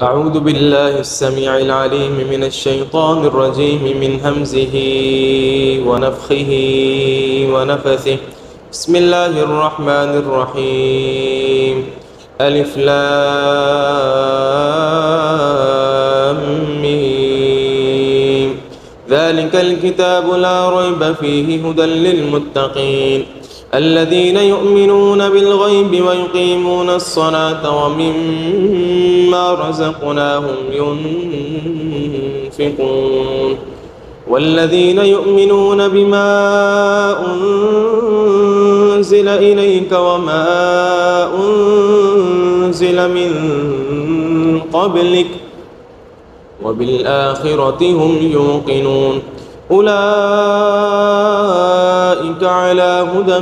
أعوذ بالله السميع العليم من الشيطان الرجيم من همزه ونفخه ونفثه. بسم الله الرحمن الرحيم. ألف لام ميم. ذلك الكتاب لا ريب فيه هدى للمتقين الذين يؤمنون بالغيب ويقيمون الصلاة ومما رزقناهم ينفقون والذين يؤمنون بما أنزل إليك وما أنزل من قبلك وبالآخرة هم يوقنون أولئك على هدى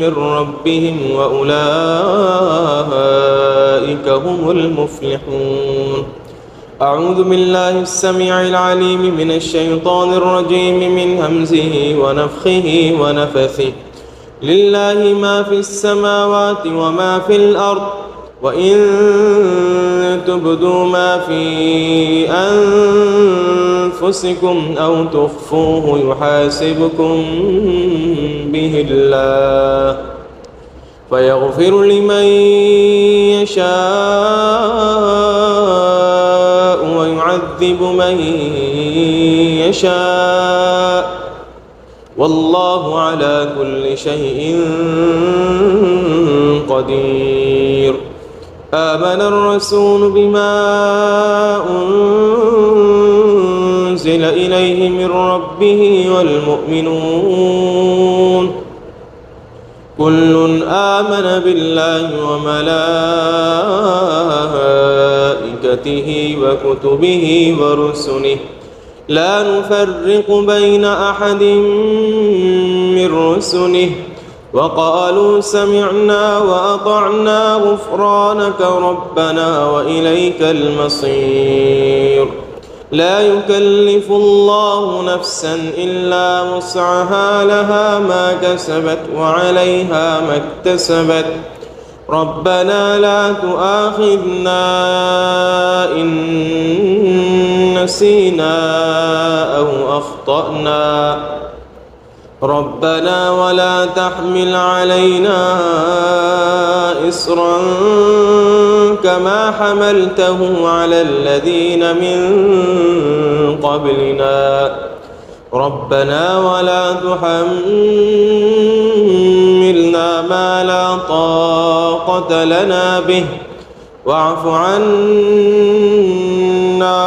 من ربهم وأولئك هم المفلحون. أعوذ بالله السميع العليم من الشيطان الرجيم من همزه ونفخه ونفثه. لله ما في السماوات وما في الأرض وإن تبدوا ما في أنفسكم أو تخفوه يحاسبكم به الله فيغفر لمن يشاء ويعذب من يشاء والله على كل شيء قدير. آمن الرسول بما أنزل إليه من ربه والمؤمنون كل آمن بالله وملائكته وكتبه ورسله لا نفرق بين أحد من رسله وقالوا سمعنا وأطعنا غفرانك ربنا وإليك المصير. لا يكلف الله نفسا إلا وسعها لها ما كسبت وعليها ما اكتسبت ربنا لا تؤاخذنا إن نسينا أو أخطأنا ربنا ولا تحمل علينا إصرا كما حملته على الذين من قبلنا ربنا ولا تحملنا ما لا طاقة لنا به واعف عنا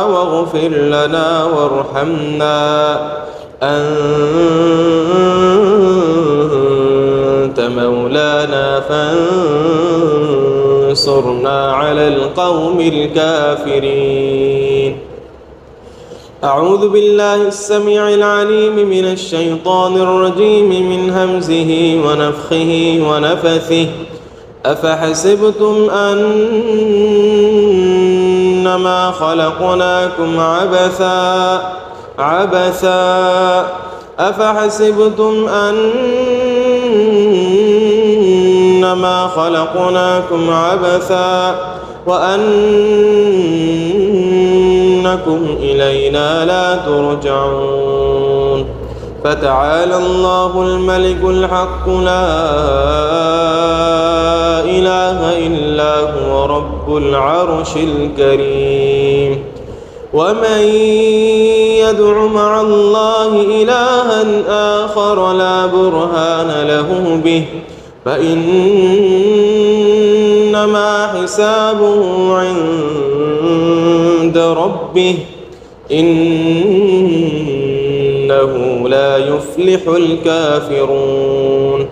واغفر لنا وارحمنا أنت مولانا فانصرنا على القوم الكافرين. أعوذ بالله السميع العليم من الشيطان الرجيم من همزه ونفخه ونفثه. أفحسبتم أنما خلقناكم عبثا أفحسبتم أنما خلقناكم عبثا وأنكم إلينا لا ترجعون. فتعالى الله الملك الحق لا إله إلا هو رب العرش الكريم. ومن يدع مع الله إلها آخر لا برهان له به فإنما حسابه عند ربه إنه لا يفلح الكافرون.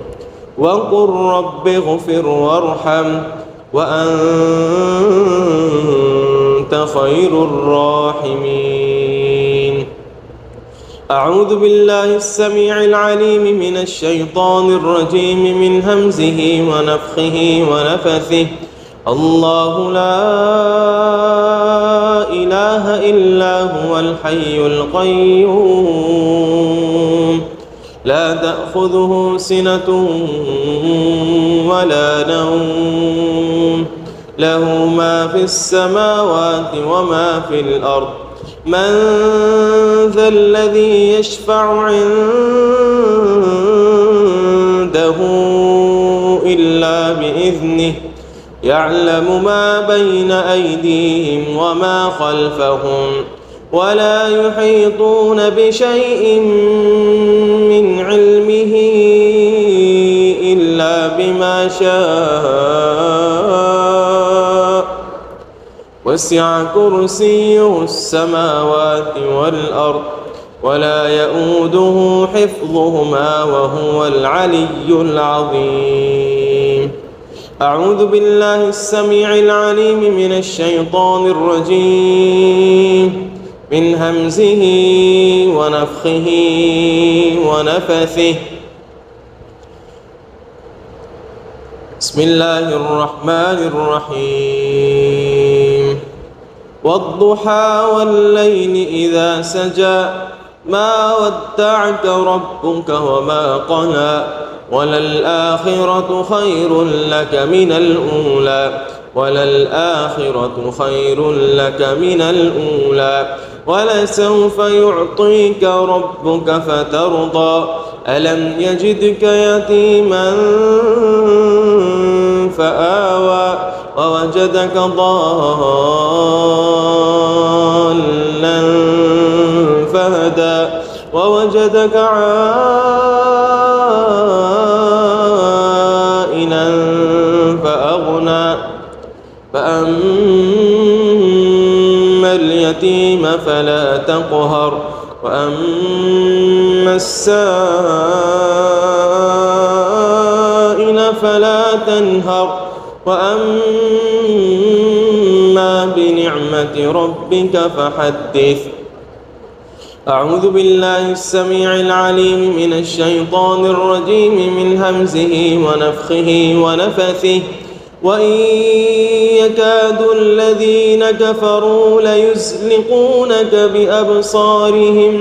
وقل رب اغفر وارحم وأنت خير الراحمين. أعوذ بالله السميع العليم من الشيطان الرجيم من همزه ونفخه ونفثه. الله لا إله إلا هو الحي القيوم لا تأخذه سنة ولا نوم له ما في السماوات وما في الأرض. من ذا الذي يشفع عنده إلا بإذنه يعلم ما بين أيديهم وما خلفهم ولا يحيطون بشيء من علمه إلا بما شاء وسع كرسيه السماوات والأرض ولا يؤوده حفظهما وهو العلي العظيم. أعوذ بالله السميع العليم من الشيطان الرجيم من همزه ونفخه ونفثه. بسم الله الرحمن الرحيم. والضحى والليل إذا سجى ما ودعك ربك وما قلى وللآخرة خير لك من الأولى وللآخرة خير لك من الأولى ولسوف يعطيك ربك فترضى ألم يجدك يتيما فآوى ووجدك ضالا فهدى ووجدك عائلا فأغنى فأما اليتيم فلا تقهر وأما السائل فلا تنهر وأما بنعمة ربك فحدث. أعوذ بالله السميع العليم من الشيطان الرجيم من همزه ونفخه ونفثه. وإن يكاد الذين كفروا ليزلقونك بأبصارهم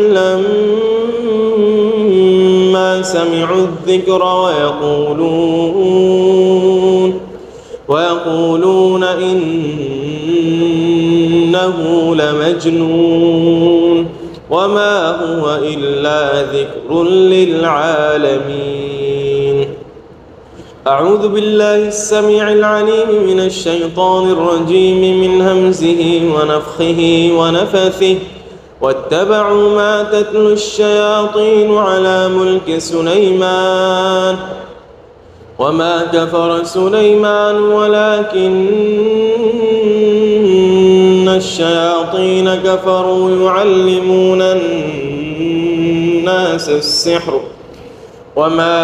لما سمعوا الذكر ويقولون إنه لمجنون وما هو إلا ذكر للعالمين. أعوذ بالله السميع العليم من الشيطان الرجيم من همزه ونفخه ونفثه. واتبعوا ما تتلو الشياطين على ملك سليمان وما كفر سليمان ولكن الشياطين كفروا يعلمون الناس السحر وما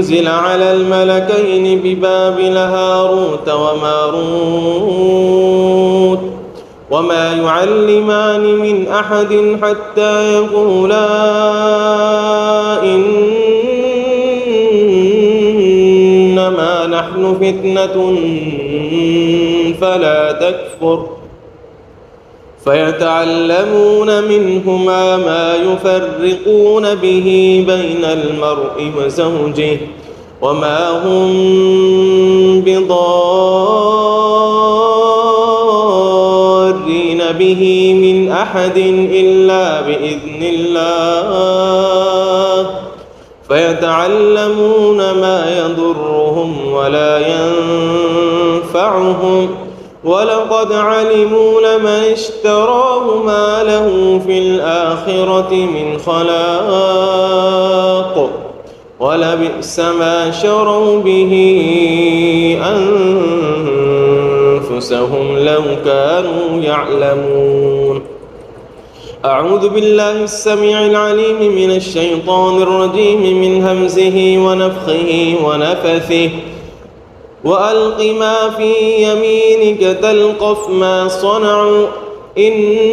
أنزل على الملكين ببابل هاروت وماروت وما يعلمان من أحد حتى يقولا إنما نحن فتنة فلا تكفر فيتعلمون منهما ما يفرقون به بين المرء وزوجه وما هم بضارين به من أحد إلا بإذن الله فيتعلمون ما يضرهم ولا ينفعهم ولقد علموا لمن اشتراه ما له في الآخرة من خلاق ولبئس ما شروا به أنفسهم لو كانوا يعلمون. أعوذ بالله السميع العليم من الشيطان الرجيم من همزه ونفخه ونفثه. وألق ما في يمينك تلقف ما صنعوا إنما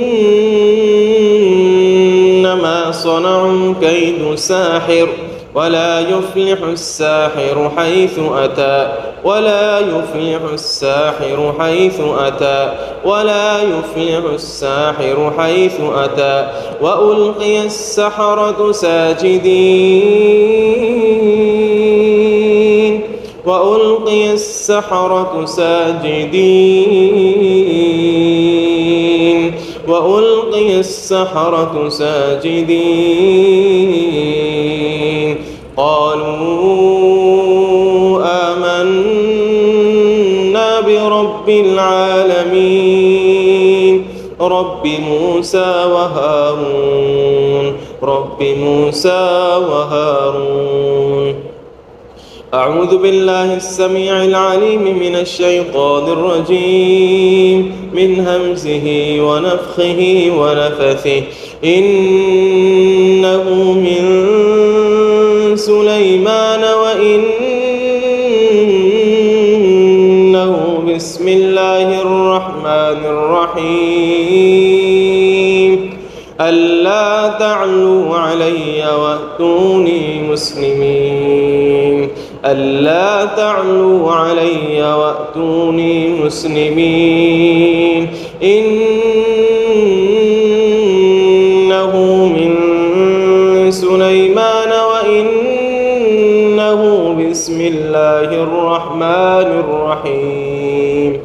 صنعوا كيد ساحر ولا يفلح الساحر حيث أتى ولا يفلح الساحر حيث أتى ولا يفلح الساحر حيث أتى. وألقي السحرة ساجدين وألقي السحرة ساجدين وألقي السحرة ساجدين قالوا آمنا برب العالمين رب موسى وهارون أعوذ بالله السميع العليم من الشيطان الرجيم من همزه ونفخه ونفثه إنه من سليمان وإنه بسم الله الرحمن الرحيم ألا تعلوا علي وأتوني مسلمين ألا تعلوا علي وأتوني مسلمين إنه من سليمان وإنه بسم الله الرحمن الرحيم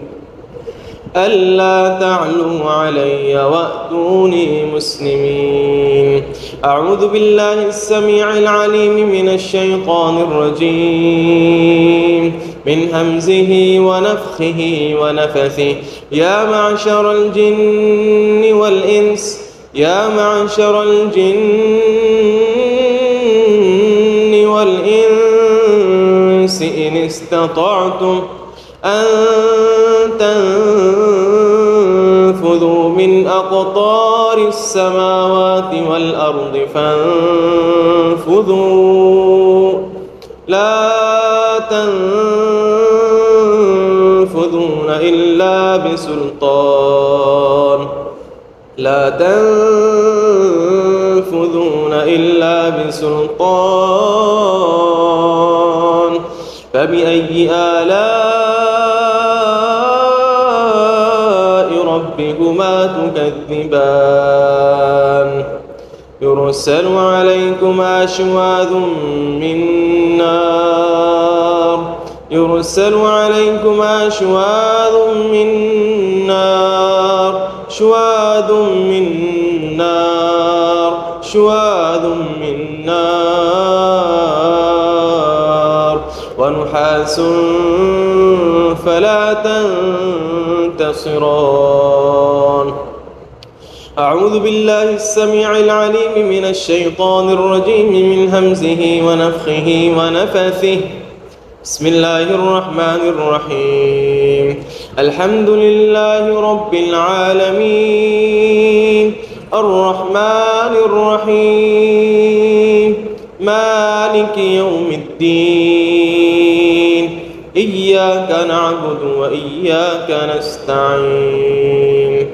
ألا تعلوا علي وأتوني مسلمين أعوذ بالله السميع العليم من الشيطان الرجيم من همزه ونفخه ونفثه يا معشر الجن والإنس إن استطعتم أن تنفذوا من أقطار السماوات والأرض فانفذوا لا تنفذون إلا بسلطان فبأي آلاء ربكما تكذبان يرسل عليكما شواظ من نار ونحاس فلا تنتصران أعوذ بالله السميع العليم من الشيطان الرجيم من همزه ونفخه ونفثه بسم الله الرحمن الرحيم الحمد لله رب العالمين الرحمن الرحيم مالك يوم الدين إياك نعبد وإياك نستعين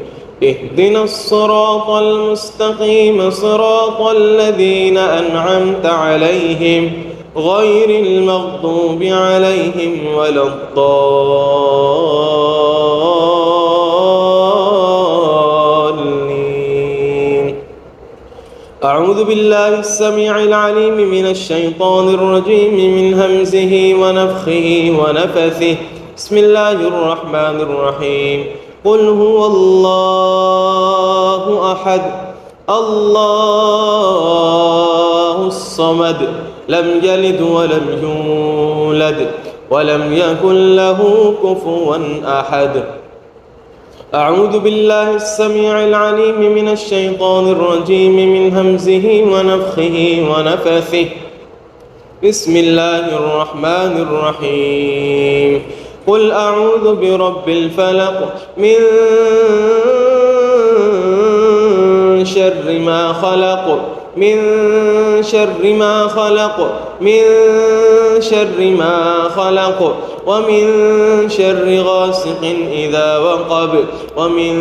اهدنا الصراط المستقيم صراط الذين أنعمت عليهم غير المغضوب عليهم ولا الضالين أعوذ بالله السميع العليم من الشيطان الرجيم من همزه ونفخه ونفثه بسم الله الرحمن الرحيم قل هو الله أحد الله الصمد لم يلد ولم يولد ولم يكن له كفوا أحد أعوذ بالله السميع العليم من الشيطان الرجيم من همزه ونفخه ونفثه بسم الله الرحمن الرحيم قل أعوذ برب الفلق من شر ما خلق من شر ما خلق ومن شر غاسق إذا وقب ومن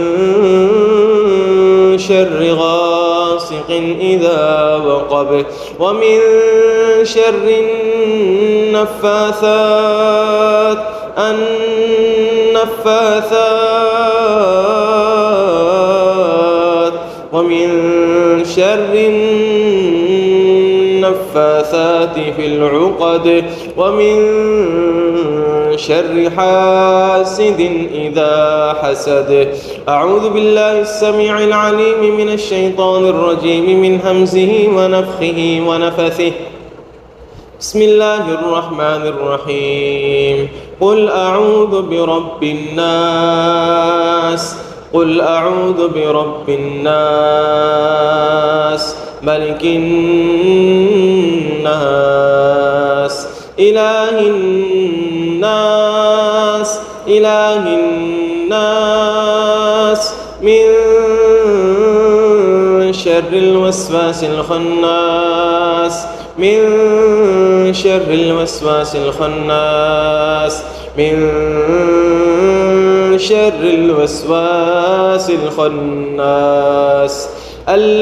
شر غاسق إذا وقب ومن شر النفاثات ومن شر النفاثات النفاثات في العقد ومن شر حاسد إذا حسد. أعوذ بالله السميع العليم من الشيطان الرجيم من همزه ونفخه ونفثه. بسم الله الرحمن الرحيم. قل أعوذ برب الناس قل أعوذ برب الناس ملك الناس إله الناس من شر الوسواس الخناس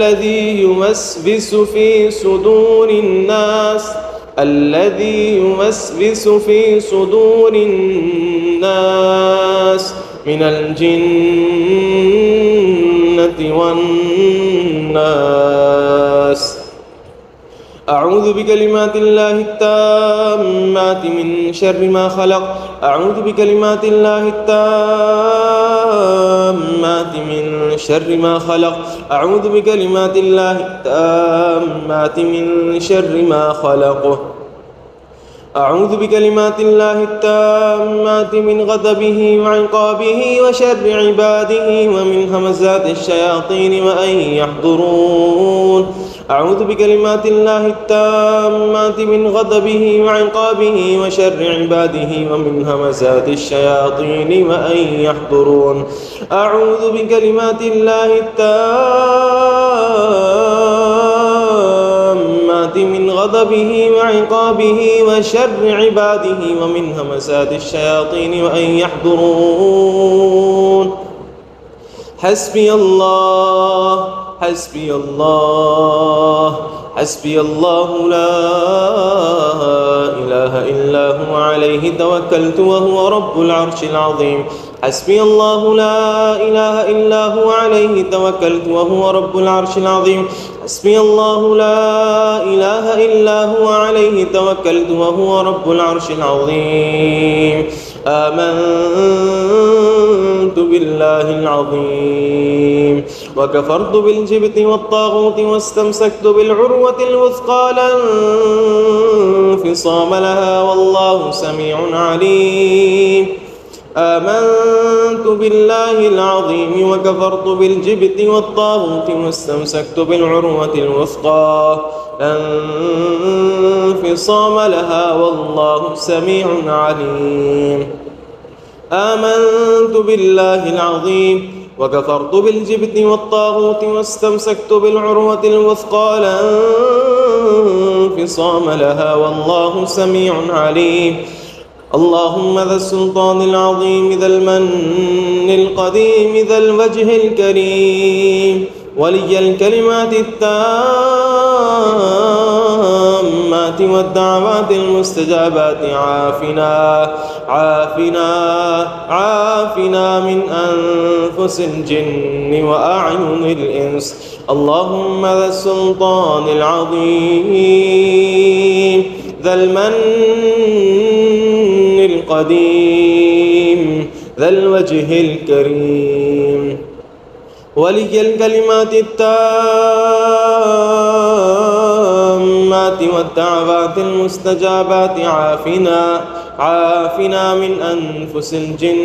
الذي يوسوس في صدور الناس من الجنة والناس. أعوذ بكلمات الله التامات من شر ما خلق. أعوذ بكلمات الله التامات من شر ما خلق. أعوذ بكلمات الله التامات من شر ما خلق. أعوذ بكلمات الله التامات من غضبه وعقابه وشر عباده ومن همزات الشياطين وأن يحضرون. أعوذ بكلمات الله التامات من غضبه وعقابه وشر عباده ومن همزات الشياطين وأن يحضرون. أعوذ بكلمات الله التامات من غضبه وعقابه وشر عباده ومن همزات الشياطين وأن يحضرون. حسبي الله لا إله إلا هو عليه توكلت وهو رب العرش العظيم. حسبي الله لا إله إلا هو عليه توكلت وهو رب العرش العظيم. حسبي الله لا إله إلا هو عليه توكلت وهو رب العرش العظيم. آمنت بالله العظيم وكفرت بالجبت والطاغوت واستمسكت بالعروة الوثقى لا انفصام لها والله سميع عليم. آمنت بالله العظيم وكفرت بالجبت والطاغوت واستمسكت بالعروة الوثقى لا انفصام لها والله سميع عليم. آمنت بالله العظيم وكفرت بالجبت والطاغوت واستمسكت بالعروة الوثقى لا انفصام لها والله سميع عليم. اللهم ذا السلطان العظيم ذا المن القديم ذا الوجه الكريم ولي الكلمات التامات والدعوات المستجابات عافنا من أنفس الجن وأعين الإنس. اللهم ذا السلطان العظيم ذا المن القديم ذا الوجه الكريم ولي الكلمات التامات والدعوات المستجابات عافنا من أنفس الجن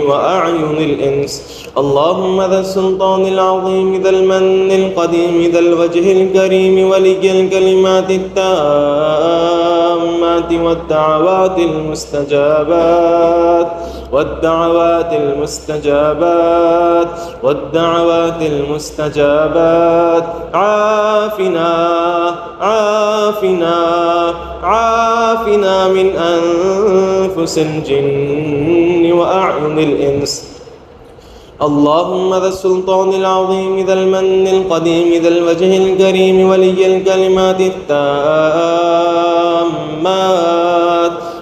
وأعين الإنس. اللهم ذا السلطان العظيم ذا المن القديم ذا الوجه الكريم ولي الكلمات التامات والدعوات المستجابات عافنا من أنفس الجن وأعين الإنس. اللهم ذا السلطان العظيم ذا المن القديم ذا الوجه الكريم ولي الكلمات التامات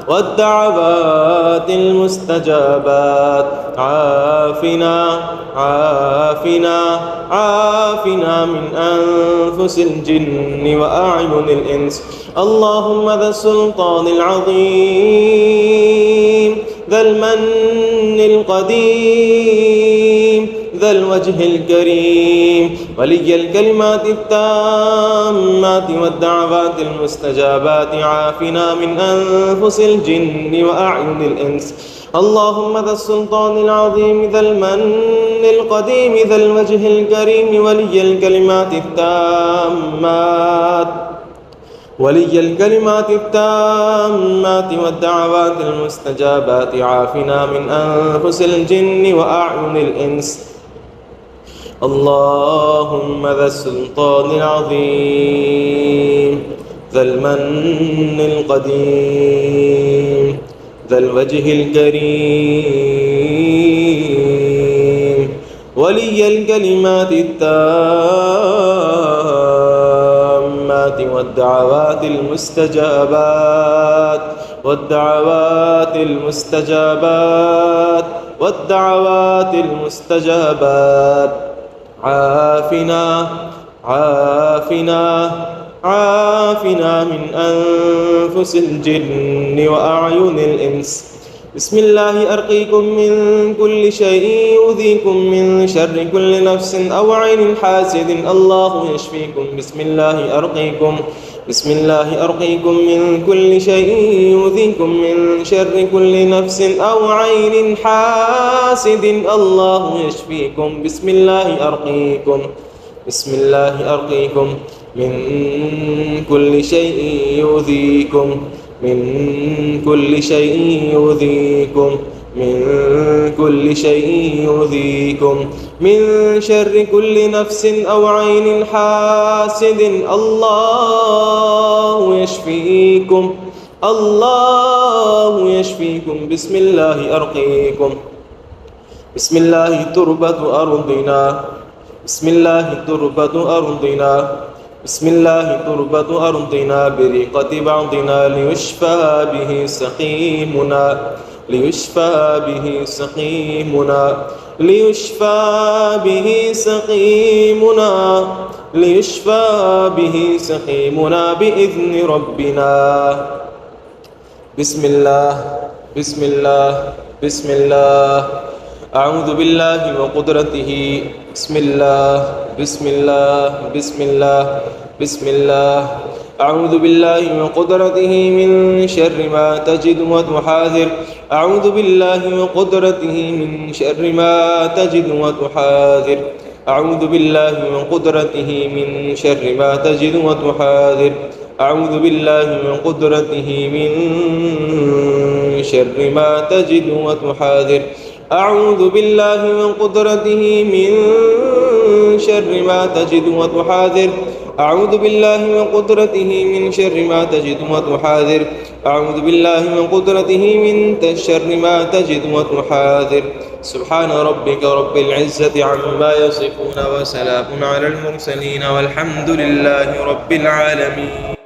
والدعوات المستجابات. عافنا عافنا عافنا من أنفس الجن وأعين الإنس. اللهم ذا السلطان العظيم، ذا المن القديم، ذا الوجه الكريم، ولي الكلمات التامات والدعوات المستجابات. عافنا من أنفس الجن وأعين الإنس. اللهم ذا السلطان العظيم، ذا المن القديم، ذا الوجه الكريم، ولي الكلمات التامات والدعوات المستجابات. عافنا من أنفس الجن وأعين الإنس. اللهم ذا السلطان العظيم، ذا المن القديم، ذا الوجه الكريم، ولي الكلمات التامات والدعوات المستجابات والدعوات المستجابات والدعوات المستجابات. عافنا عافنا عافنا من أنفس الجن وأعين الإنس. بسم الله أرقيكم من كل شيء يؤذيكم من شر كل نفس أو عين حاسد. الله يشفيكم. بسم الله أرقيكم من كل شيء يؤذيكم من شر كل نفس أو عين حاسد. الله يشفيكم. بسم الله أرقيكم من كل شيء يؤذيكم من كل شيء يؤذيكم من كل شيء يؤذيكم من شر كل نفس أو عين حاسد. الله يشفيكم. الله يشفيكم. بسم الله أرقيكم. بسم الله تربة أرضنا. بسم الله تربة أرضنا. بسم الله تربة أرضنا بريقة بعضنا ليشفى به سقيمنا. ليشفى به سقيمنا. ليشفى به سقيمنا. ليشفى به سقيمنا بإذن ربنا. بسم الله بسم الله بسم الله. أعوذ بالله وقدرته. بسم الله بسم الله بسم الله بسم الله. أعوذ بالله وقدرته من شر ما تجد وتحاذر. أعوذ بالله وقدرته من شر ما تجد وتحاذر. أعوذ بالله وقدرته من شر ما تجد وتحاذر. أعوذ بالله وقدرته من شر ما تجد وتحاذر. أعوذ بالله من قدرته من شر ما تجد وتحاذر. أعوذ بالله من قدرته من شر ما تجد وتحاذر. أعوذ بالله من قدرته من شر ما تجد وتحاذر. سبحان ربك رب العزة عما يصفون وسلام على المرسلين والحمد لله رب العالمين.